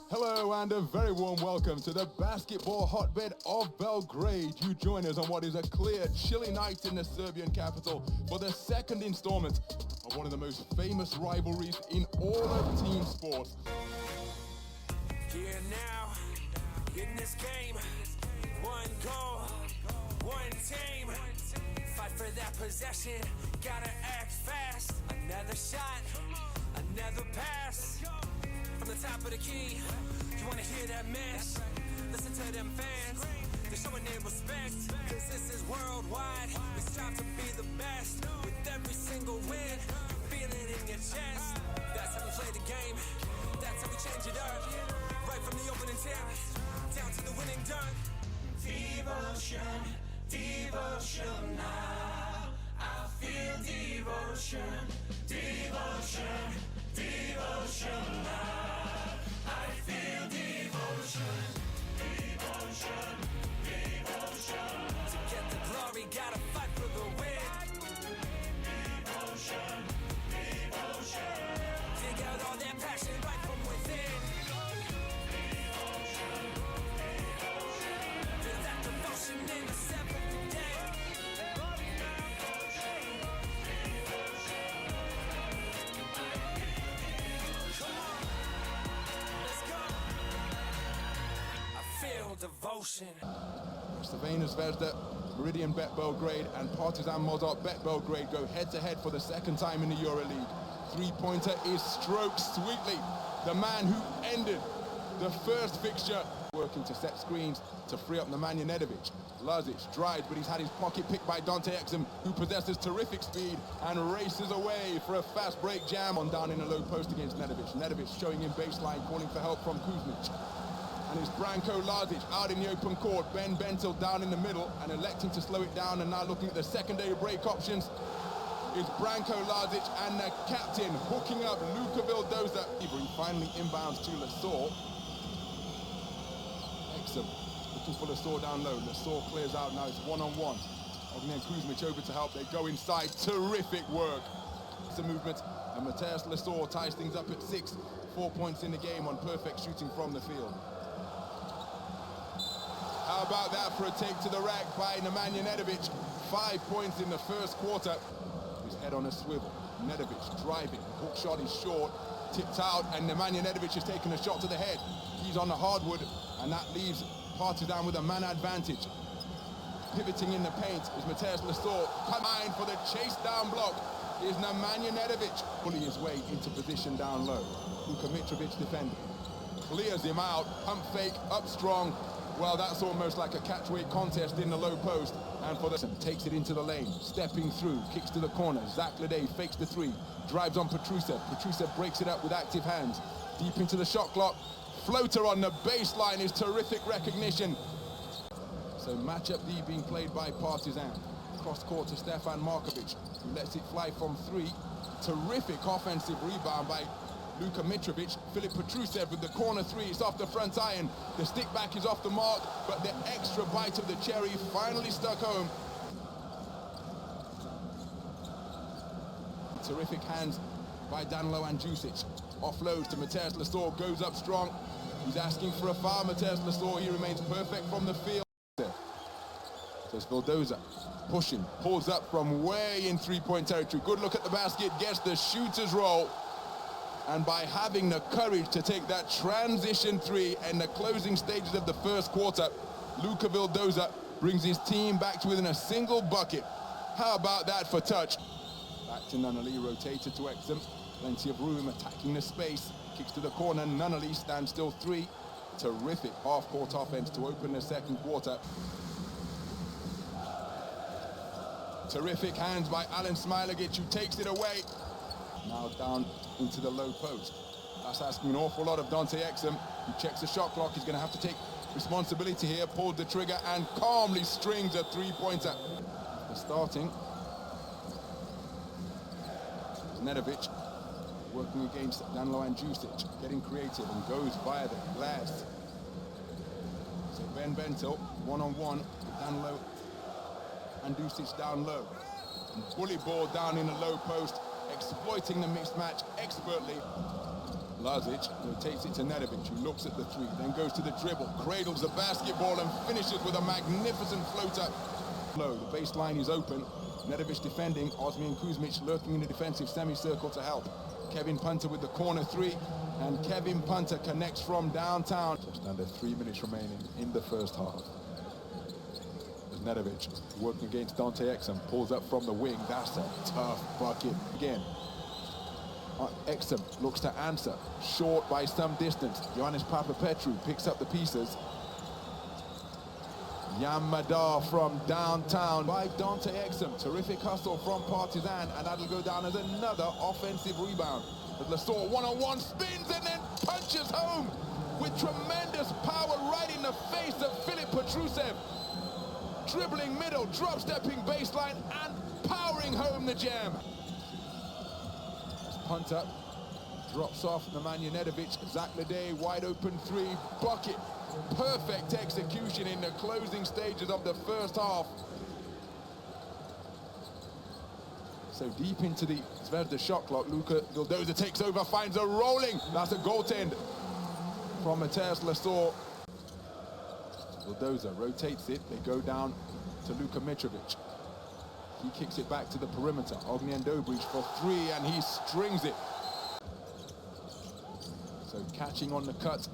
Hello and a very warm welcome to the basketball hotbed of Belgrade. You join us on what is a clear, chilly night in the Serbian capital for the second installment of one of the most famous rivalries in all of team sports. Here now, in this game, one goal, one team. Fight for that possession, gotta act fast. Another shot, another pass. From the top of the key, you wanna hear that mess? Listen to them fans, they're showing their respect. Cause this is worldwide, we strive to be the best. With every single win, you feel it in your chest. That's how we play the game, that's how we change it up. Right from the opening tip, down to the winning dunk. Devotion, devotion now. I feel devotion, devotion, devotion now. I feel devotion, devotion, devotion. To get the glory, gotta fight for the win. Devotion, devotion. Dig out all that passion right from within. Devotion, devotion. Feel that devotion in the seventh day. Devotion. Slovenia Zvezda, Meridian Bet Belgrade and Partizan Mozart Bet Belgrade go head-to-head for the second time in the EuroLeague. Three-pointer is stroked sweetly. The man who ended the first fixture working to set screens to free up Nemanja Nedovic. Lazic drives, but he's had his pocket picked by Dante Exum, who possesses terrific speed and races away for a fast break jam on down in the low post against Nedovic. Nedovic showing him baseline, calling for help from Kuzmic. And it's Branko Lazic out in the open court. Ben Bentil down in the middle and electing to slow it down. And now looking at the secondary break options is Branko Lazic and the captain hooking up Luka Vildoza. He finally inbounds to Lesor. Excellent. Looking for Lesor down low. Lesor clears out. Now it's one-on-one. Ognian Kuzmic over to help. They go inside. Terrific work. It's a movement. And Mateus Lesor ties things up at 6. 4 points in the game on perfect shooting from the field. How about that for a take to the rack by Nemanja Nedovic? 5 points in the first quarter. His head on a swivel. Nedovic driving. Hook shot is short. Tipped out, and Nemanja Nedovic has taken a shot to the head. He's on the hardwood, and that leaves Partizan with a man advantage. Pivoting in the paint is Mateus Lesor. Coming for the chase down block is Nemanja Nedovic. Pulling his way into position down low. Luka Mitrovic defending. Clears him out. Pump fake, up strong. Well, that's almost like a catch-weight contest in the low post. And for the takes it into the lane, stepping through, kicks to the corner. Zach Lede fakes the three, drives on Petrusev. Petrusev breaks it up with active hands. Deep into the shot clock. Floater on the baseline is terrific recognition. So matchup D being played by Partizan. Cross court to Stefan Markovic, who lets it fly from 3. Terrific offensive rebound by Luka Mitrovic. Filip Petrusev with the corner 3. It's off the front iron. The stick back is off the mark, but the extra bite of the cherry finally stuck home. Terrific hands by Danilo Andjusic. Offloads to Mateus Lesor, goes up strong. He's asking for a foul. Mateus Lesor, he remains perfect from the field. There's Vildoza pushing, pulls up from way in three-point territory. Good look at the basket, gets the shooter's roll. And by having the courage to take that transition 3 in the closing stages of the first quarter, Luka Vildoza brings his team back to within a single bucket. How about that for touch? Back to Nunnally, rotated to Exum. Plenty of room attacking the space. Kicks to the corner, Nunnally stands still 3. Terrific half-court offense to open the second quarter. Terrific hands by Alen Smailagic, who takes it away. Now down into the low post. That's asking an awful lot of Dante Exum. He checks the shot clock. He's going to have to take responsibility here. Pulled the trigger and calmly strings a three-pointer. The starting. Nedovic working against Danilo Andjusic, getting creative and goes via the glass. So Ben Bentil, one-on-one with Danilo Andjusic down low. And bully ball down in the low post. Exploiting the mixed match expertly. Lazic rotates it to Nedovic, who looks at the three, then goes to the dribble, cradles the basketball and finishes with a magnificent floater. Low, the baseline is open. Nedovic defending, Osman Kuzmic lurking in the defensive semicircle to help. Kevin Punter with the corner three, and Kevin Punter connects from downtown. Just under 3 minutes remaining in the first half. As Nedovic working against Dante Exum, pulls up from the wing. That's a tough bucket. Again, Exum looks to answer, short by some distance. Ioannis Papapetru picks up the pieces. Yamadar from downtown by Dante Exum. Terrific hustle from Partizan, and that'll go down as another offensive rebound. But Lesor one-on-one spins and then punches home with tremendous power right in the face of Filip Petrusev. Dribbling middle, drop-stepping baseline, and powering home the jam. As Punter drops off Nemanja Nedovic, Zach Ledej, wide open three, bucket. Perfect execution in the closing stages of the first half. So deep into the Zvezda shot clock, Luka Vildoza takes over, finds a rolling. That's a goaltend from Mateusz Lesor. Vildoza rotates it, they go down to Luka Mitrovic. He kicks it back to the perimeter. Ognjen Dobrich for three, and he strings it. So catching on the cut.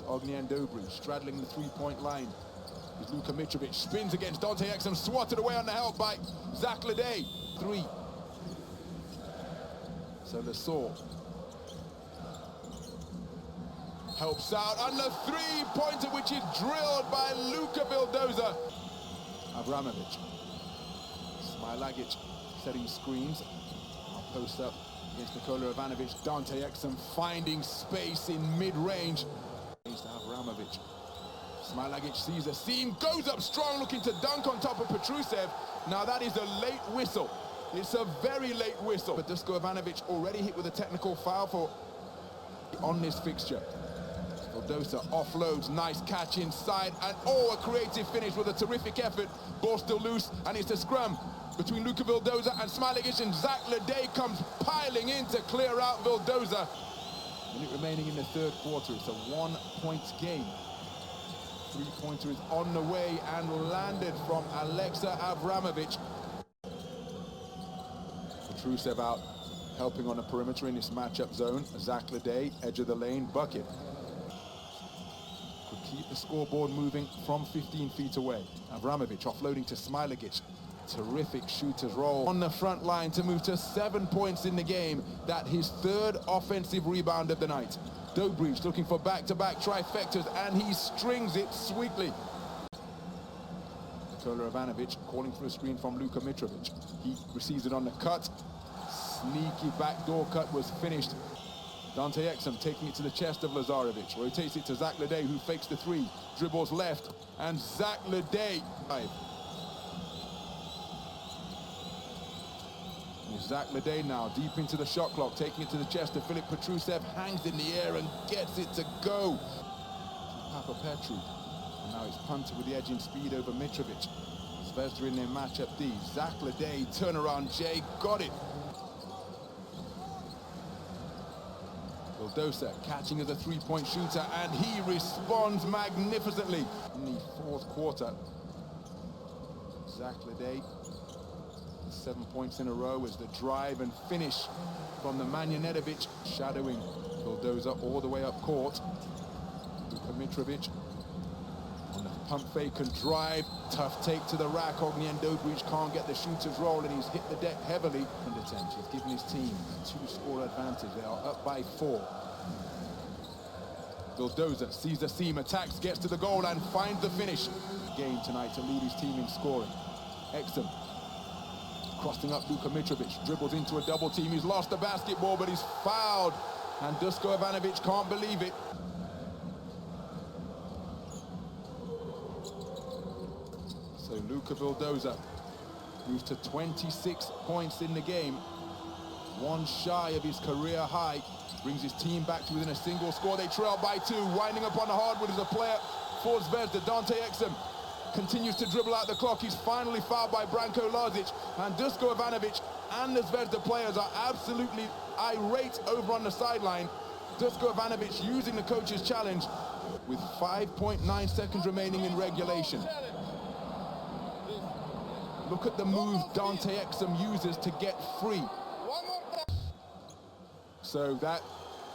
Ognjen Dobrich straddling the three-point line. Is Luka Mitrovic, spins against Dante Exum, swatted away on the help by Zach Ledej. Three. So Lesor helps out on the three-pointer, which is drilled by Luka Vildoza. Abramovic. Smilagic setting screens. I'll post up against Nikola Ivanovic. Dante Exum finding space in mid-range. To Abramovic. Smilagic sees a seam, goes up strong, looking to dunk on top of Petrusev. Now that is a late whistle. It's a very late whistle. But Dusko Ivanovic already hit with a technical foul for on this fixture. Vildoza offloads, nice catch inside, and a creative finish with a terrific effort. Ball still loose, and it's a scrum between Luka Vildoza and Smilagic, and Zach Ledej comes piling in to clear out Vildoza. Minute remaining in the third quarter. It's a 1-point game. Three-pointer is on the way and landed from Alexa Abramovic. Petrusev out, helping on the perimeter in this matchup zone. Zach Ledej, edge of the lane, bucket. Could keep the scoreboard moving from 15 feet away. Abramovic offloading to Smilagic. Terrific shooter's roll on the front line to move to 7 points in the game. That his third offensive rebound of the night. Dobrich looking for back-to-back trifectas, and he strings it sweetly. Nikola Ivanovic calling for a screen from Luka Mitrovic. He receives it on the cut. Sneaky backdoor cut was finished. Dante Exum taking it to the chest of Lazarevic. Rotates it to Zach Ledej, who fakes the three. Dribbles left, and Zach Ledej. Zach Ledej now deep into the shot clock, taking it to the chest of Filip Petrusev, hangs in the air and gets it to go. Papapetru, and now it's Punter with the edge in speed over Mitrovic. Zvezda in their matchup D. Zach Ledej, turnaround J, got it. Vildoza catching as a three-point shooter, and he responds magnificently. In the fourth quarter, Zach Ledej, 7 points in a row as the drive and finish from Nemanja Nedovic, shadowing Vildoza all the way up court. Luka Mitrovic on the pump fake and drive, tough take to the rack. Ognjen Dobrich can't get the shooter's roll, and he's hit the deck heavily. And attempt, he's given his team a 2-score advantage. They are up by 4. Vildoza sees the seam, attacks, gets to the goal and finds the finish. Game tonight to lead his team in scoring. Exum crossing up Luka Mitrovic, dribbles into a double team. He's lost the basketball, but he's fouled, and Dusko Ivanovic can't believe it. So Luka Vildoza moves to 26 points in the game, one shy of his career high, brings his team back to within a single score. They trail by 2, winding up on the hardwood as a player for Zvezda. Dante Exum continues to dribble out the clock. He's finally fouled by Branko Lazic, and Dusko Ivanovic and the Zvezda players are absolutely irate over on the sideline. Dusko Ivanovic using the coach's challenge with 5.9 seconds remaining in regulation. Look at the move Dante Exum uses to get free. So that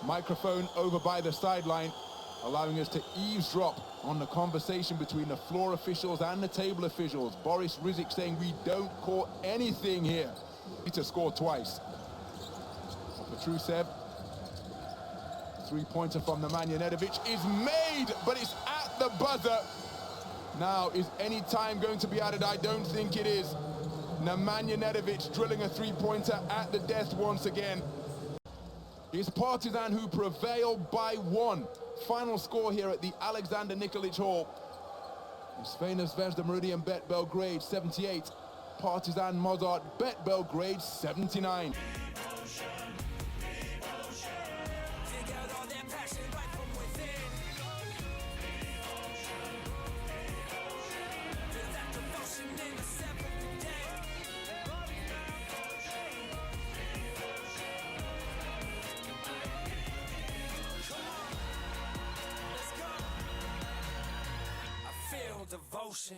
microphone over by the sideline, allowing us to eavesdrop on the conversation between the floor officials and the table officials. Boris Rizik saying we don't call anything here. To score twice. Petrusev, three-pointer from Nemanja Nedovic is made, but it's at the buzzer. Now, is any time going to be added? I don't think it is. Nemanja Nedovic drilling a three-pointer at the death once again. It's Partizan who prevail by 1. Final score here at the Alexander Nikolic Hall. Zvezda Meridian Bet Belgrade 78. Partizan Mozart Bet Belgrade 79. Devotion.